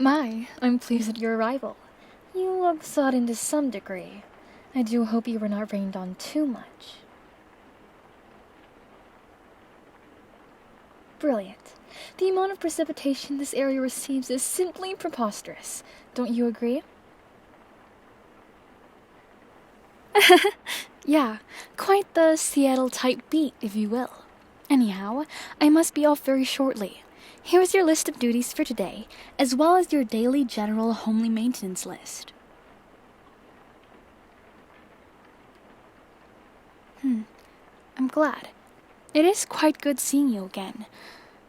My, I'm pleased at your arrival. You look sodden to some degree. I do hope you were not rained on too much. Brilliant. The amount of precipitation this area receives is simply preposterous. Don't you agree? Yeah, quite the Seattle-type beat, if you will. Anyhow, I must be off very shortly. Here's your list of duties for today, as well as your daily general homely maintenance list. I'm glad. It is quite good seeing you again.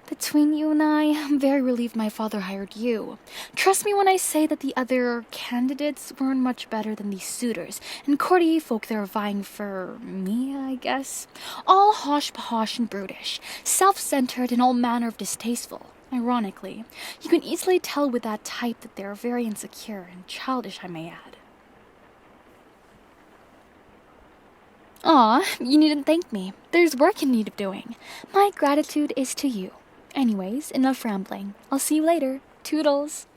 Between you and I'm very relieved my father hired you. Trust me when I say that the other candidates weren't much better than these suitors, and courtier folk that are vying for me, I guess. All hosh-posh and brutish, self-centered and all manner of distasteful. Ironically, you can easily tell with that type that they're very insecure and childish, I may add. Aw, you needn't thank me. There's work in need of doing. My gratitude is to you. Anyways, enough rambling. I'll see you later. Toodles!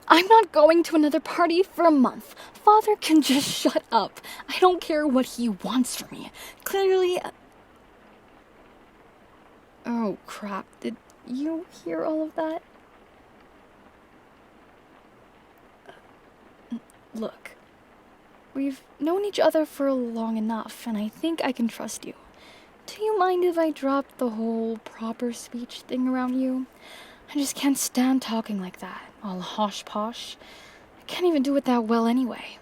I'm not going to another party for a month. Father can just shut up. I don't care what he wants from me. Clearly... Oh, crap. Did you hear all of that? Look, we've known each other for long enough, and I think I can trust you. Do you mind if I drop the whole proper speech thing around you? I just can't stand talking like that, all hosh-posh. I can't even do it that well anyway.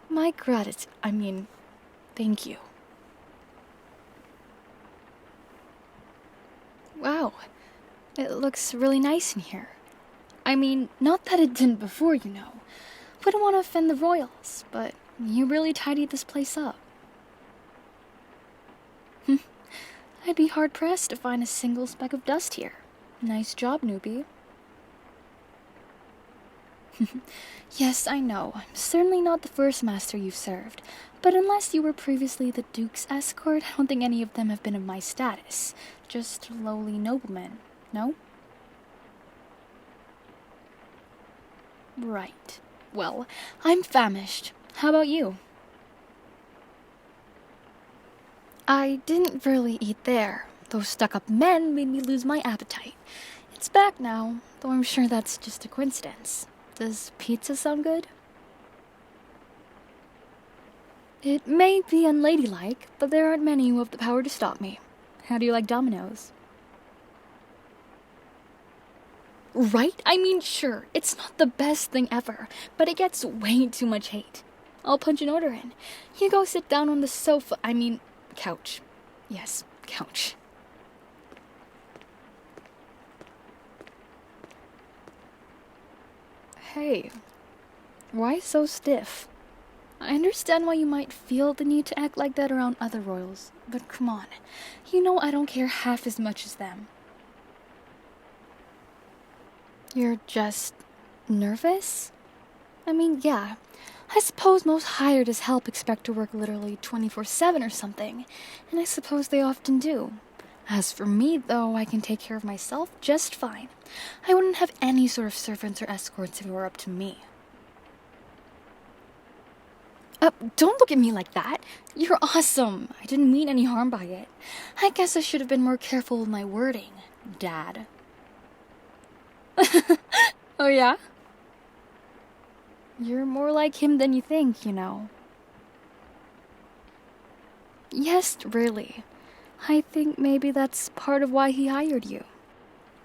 My gratitude, thank you. Wow, it looks really nice in here. Not that it didn't before, you know. Wouldn't want to offend the royals, but you really tidied this place up. I'd be hard-pressed to find a single speck of dust here. Nice job, newbie. Yes, I know. I'm certainly not the first master you've served, but unless you were previously the Duke's escort, I don't think any of them have been of my status. Just lowly noblemen, no? Right. Well, I'm famished. How about you? I didn't really eat there. Those stuck-up men made me lose my appetite. It's back now, though I'm sure that's just a coincidence. Does pizza sound good? It may be unladylike, but there aren't many who have the power to stop me. How do you like Domino's? Right? Sure, it's not the best thing ever, but it gets way too much hate. I'll punch an order in. You go sit down on the sofa, couch. Yes, couch. Hey, why so stiff? I understand why you might feel the need to act like that around other royals, but come on. You know I don't care half as much as them. You're just nervous? Yeah. I suppose most hired as help expect to work literally 24/7 or something, and I suppose they often do. As for me, though, I can take care of myself just fine. I wouldn't have any sort of servants or escorts if it were up to me. Don't look at me like that. You're awesome. I didn't mean any harm by it. I guess I should have been more careful with my wording, Dad. Oh, yeah? You're more like him than you think, you know. Yes, really. I think maybe that's part of why he hired you.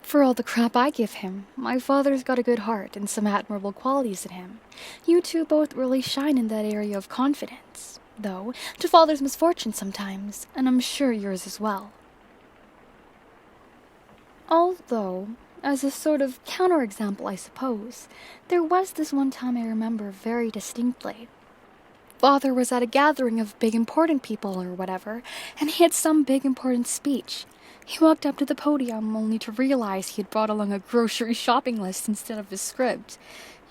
For all the crap I give him, my father's got a good heart and some admirable qualities in him. You two both really shine in that area of confidence, though, to father's misfortune sometimes, and I'm sure yours as well. Although, as a sort of counterexample, I suppose, there was this one time I remember very distinctly. Father was at a gathering of big important people or whatever, and he had some big important speech. He walked up to the podium only to realize he had brought along a grocery shopping list instead of his script.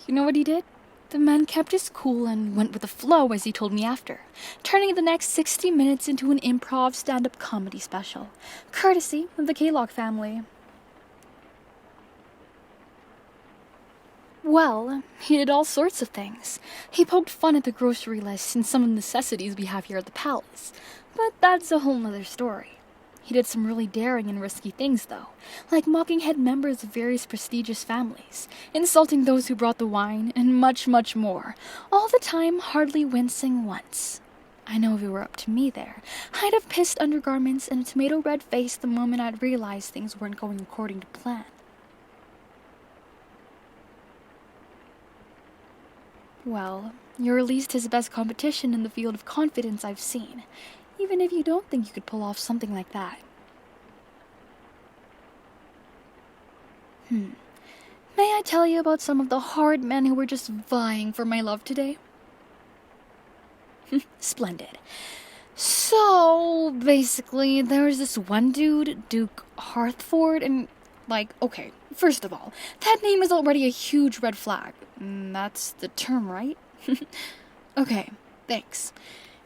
You know what he did? The man kept his cool and went with the flow, as he told me after, turning the next 60 minutes into an improv stand-up comedy special, courtesy of the KIYOKO family. Well, he did all sorts of things. He poked fun at the grocery list and some of the necessities we have here at the palace, but that's a whole nother story. He did some really daring and risky things, though, like mocking head members of various prestigious families, insulting those who brought the wine, and much, much more, all the time hardly wincing once. I know if it were up to me there, I'd have pissed undergarments and a tomato red face the moment I'd realized things weren't going according to plan. Well, you're at least his best competition in the field of confidence I've seen, even if you don't think you could pull off something like that. May I tell you about some of the horrid men who were just vying for my love today? Splendid. So, basically, there was this one dude, Duke Harthford, and, okay, first of all, that name is already a huge red flag. That's the term, right? Okay, thanks.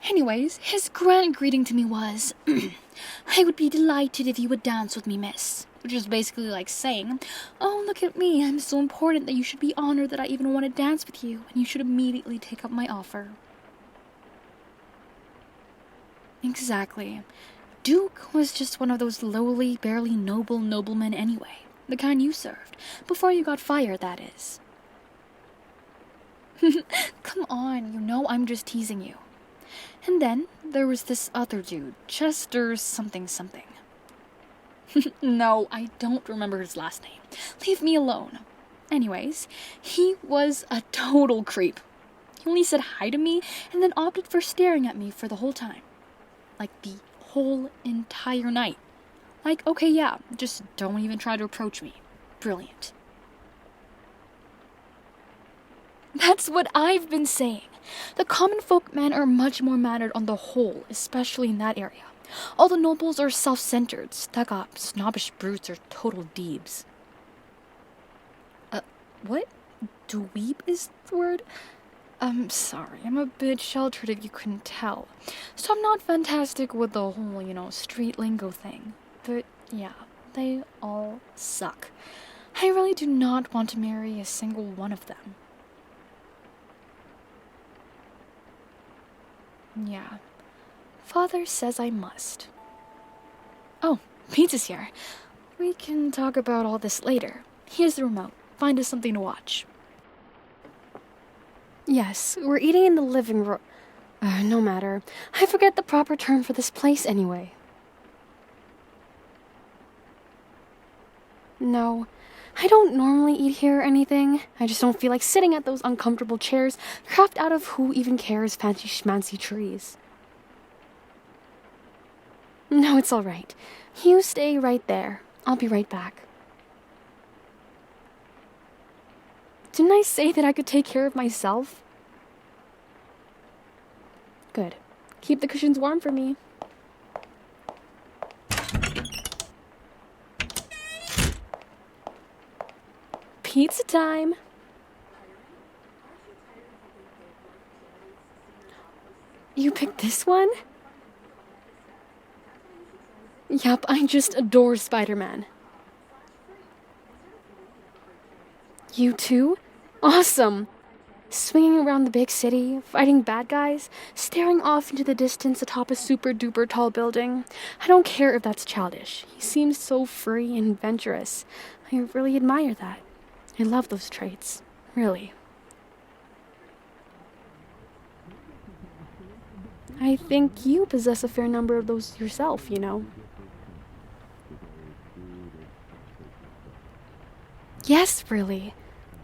Anyways, his grand greeting to me was, I would be delighted if you would dance with me, miss. Which is basically like saying, oh, look at me, I'm so important that you should be honored that I even want to dance with you, and you should immediately take up my offer. Exactly. Duke was just one of those lowly, barely noble noblemen anyway. The kind you served. Before you got fired, that is. Come on, you know I'm just teasing you. And then there was this other dude, Chester something something. No, I don't remember his last name. Leave me alone. Anyways, he was a total creep. He only said hi to me and then opted for staring at me for the whole time. Like the whole entire night. Like, okay, yeah, just don't even try to approach me. Brilliant. That's what I've been saying. The common folk men are much more mannered on the whole, especially in that area. All the nobles are self-centered, stuck-up, snobbish brutes or total dweebs. What? Dweeb is the word? I'm sorry, I'm a bit sheltered if you couldn't tell. So I'm not fantastic with the whole, street lingo thing. But yeah, they all suck. I really do not want to marry a single one of them. Yeah. Father says I must. Oh, pizza's here. We can talk about all this later. Here's the remote. Find us something to watch. Yes, we're eating in the living room. No matter. I forget the proper term for this place anyway. No, I don't normally eat here or anything. I just don't feel like sitting at those uncomfortable chairs crafted out of who even cares fancy schmancy trees. No, it's all right. You stay right there. I'll be right back. Didn't I say that I could take care of myself? Good. Keep the cushions warm for me. Pizza time! You picked this one? Yup, I just adore Spider-Man. You too? Awesome! Swinging around the big city, fighting bad guys, staring off into the distance atop a super-duper tall building. I don't care if that's childish. He seems so free and adventurous. I really admire that. I love those traits. Really. I think you possess a fair number of those yourself, Yes, really.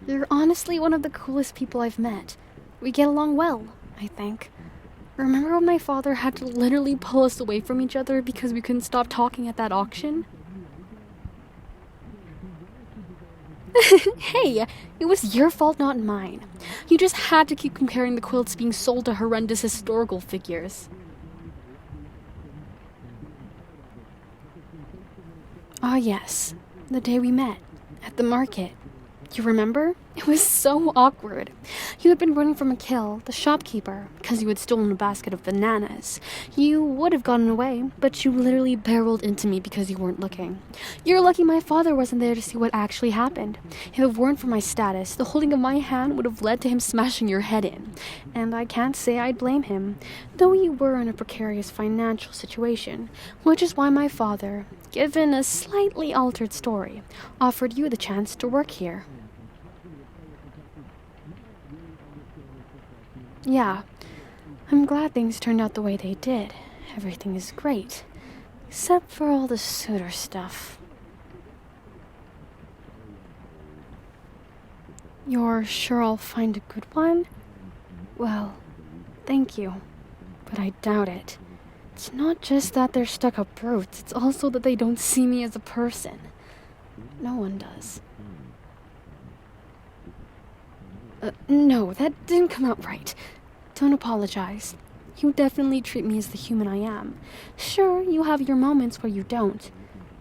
You're honestly one of the coolest people I've met. We get along well, I think. Remember when my father had to literally pull us away from each other because we couldn't stop talking at that auction? Hey, it was your fault, not mine. You just had to keep comparing the quilts being sold to horrendous historical figures. Ah, yes. The day we met. At the market. You remember? It was so awkward. You had been running from a kill, the shopkeeper, because you had stolen a basket of bananas. You would have gotten away, but you literally barreled into me because you weren't looking. You're lucky my father wasn't there to see what actually happened. If it weren't for my status, the holding of my hand would have led to him smashing your head in. And I can't say I'd blame him, though you were in a precarious financial situation, which is why my father, given a slightly altered story, offered you the chance to work here. Yeah, I'm glad things turned out the way they did. Everything is great. Except for all the Suitor stuff. You're sure I'll find a good one? Well, thank you. But I doubt it. It's not just that they're stuck-up brutes, it's also that they don't see me as a person. No one does. No, that didn't come out right. Don't apologize. You definitely treat me as the human I am. Sure, you have your moments where you don't,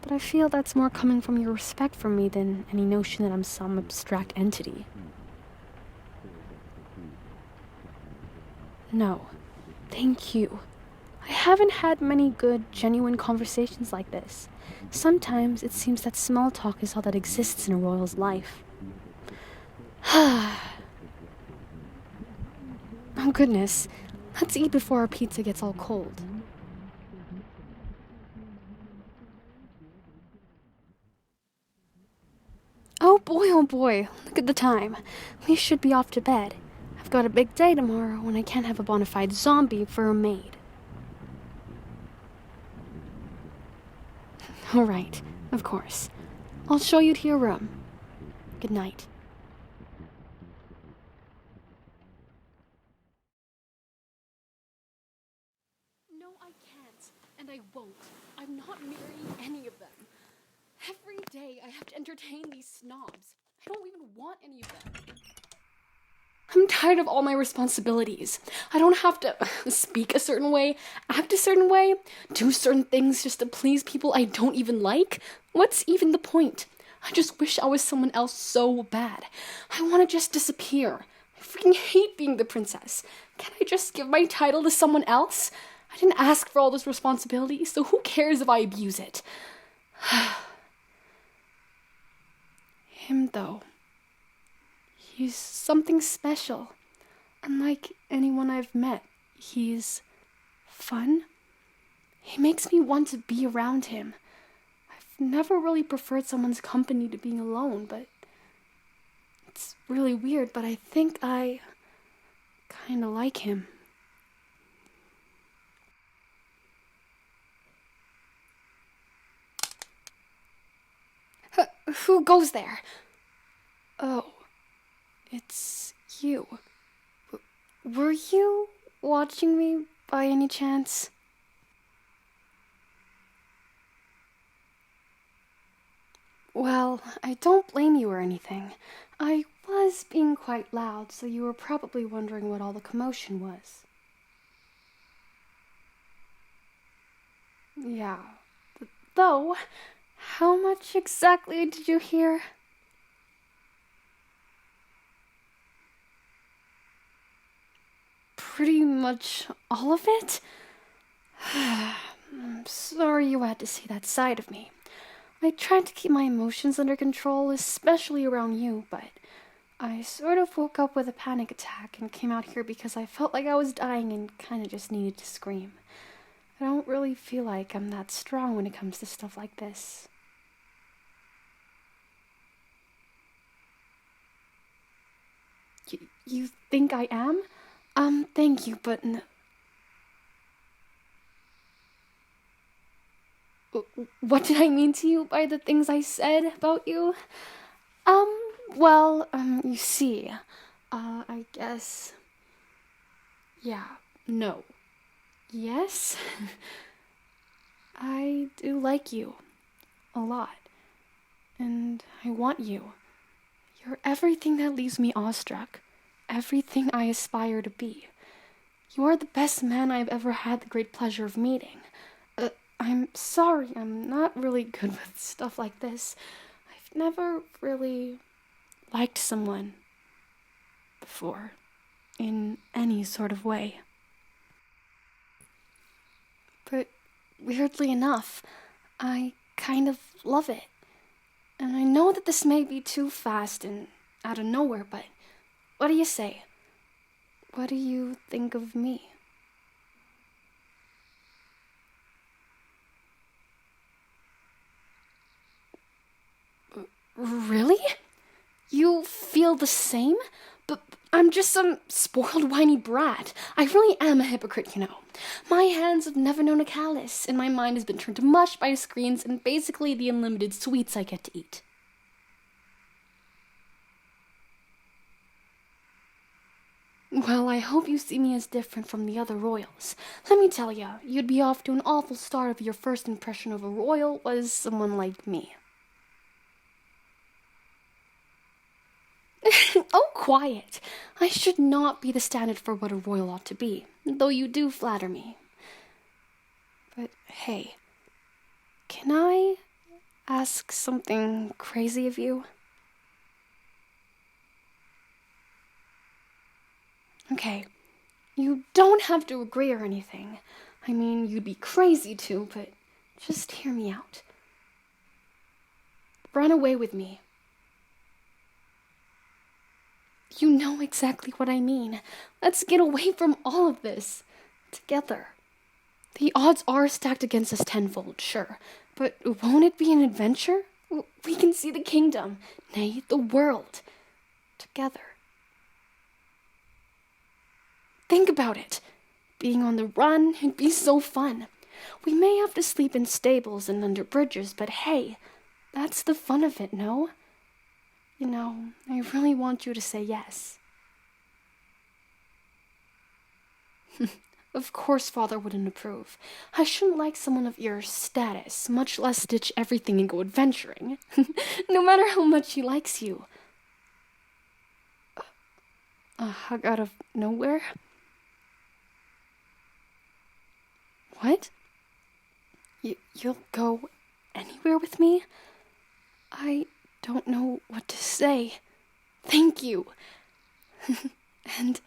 but I feel that's more coming from your respect for me than any notion that I'm some abstract entity. No, thank you. I haven't had many good, genuine conversations like this. Sometimes it seems that small talk is all that exists in a royal's life. Oh goodness, let's eat before our pizza gets all cold. Oh boy, look at the time. We should be off to bed. I've got a big day tomorrow and I can't have a bona fide zombie for a maid. Alright, of course. I'll show you to your room. Good night. No, I can't. And I won't. I'm not marrying any of them. Every day I have to entertain these snobs. I don't even want any of them. I'm tired of all my responsibilities. I don't have to speak a certain way, act a certain way, do certain things just to please people I don't even like. What's even the point? I just wish I was someone else so bad. I want to just disappear. I freaking hate being the princess. Can't I just give my title to someone else? I didn't ask for all this responsibility, so who cares if I abuse it? Him, though. He's something special. Unlike anyone I've met, he's fun. He makes me want to be around him. I've never really preferred someone's company to being alone, but it's really weird, but I think I kinda like him. Who goes there? Oh, it's you. Were you watching me by any chance? Well, I don't blame you or anything. I was being quite loud, so you were probably wondering what all the commotion was. Yeah. Though, how much exactly did you hear? Pretty much all of it? I'm sorry you had to see that side of me. I tried to keep my emotions under control, especially around you, but I sort of woke up with a panic attack and came out here because I felt like I was dying and kinda just needed to scream. I don't really feel like I'm that strong when it comes to stuff like this. You think I am? Thank you, but what did I mean to you by the things I said about you? You see, I guess. Yeah, no. Yes? I do like you. A lot. And I want you. You're everything that leaves me awestruck. Everything I aspire to be. You are the best man I've ever had the great pleasure of meeting. I'm sorry, I'm not really good with stuff like this. I've never really liked someone before, in any sort of way. But weirdly enough, I kind of love it. And I know that this may be too fast and out of nowhere, but what do you say? What do you think of me? Really? You feel the same? But I'm just some spoiled, whiny brat. I really am a hypocrite, you know. My hands have never known a callus, and my mind has been turned to mush by screens and basically the unlimited sweets I get to eat. Well, I hope you see me as different from the other royals. Let me tell ya, you'd be off to an awful start if your first impression of a royal was someone like me. Oh, quiet. I should not be the standard for what a royal ought to be, though you do flatter me. But hey, can I ask something crazy of you? Okay, you don't have to agree or anything. I mean, you'd be crazy to, but just hear me out. Run away with me. You know exactly what I mean. Let's get away from all of this. Together. The odds are stacked against us tenfold, sure. But won't it be an adventure? We can see the kingdom, nay, the world. Together. Think about it. Being on the run, it'd be so fun. We may have to sleep in stables and under bridges, but hey, that's the fun of it, no? You know, I really want you to say yes. Of course Father wouldn't approve. I shouldn't like someone of your status, much less ditch everything and go adventuring. No matter how much he likes you. A hug out of nowhere? What? You'll go anywhere with me? I don't know what to say. Thank you. And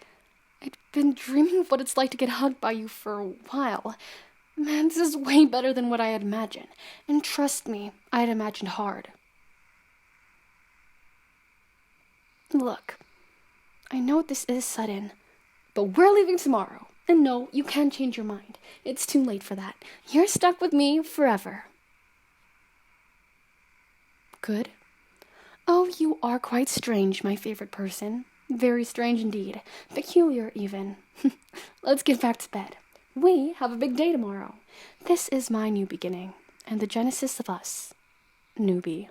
I'd been dreaming of what it's like to get hugged by you for a while. Man, this is way better than what I had imagined. And trust me, I had imagined hard. Look, I know this is sudden, but we're leaving tomorrow. And no, you can't change your mind. It's too late for that. You're stuck with me forever. Good. Oh, you are quite strange, my favorite person. Very strange indeed. Peculiar, even. Let's get back to bed. We have a big day tomorrow. This is my new beginning, and the genesis of us. Newbie.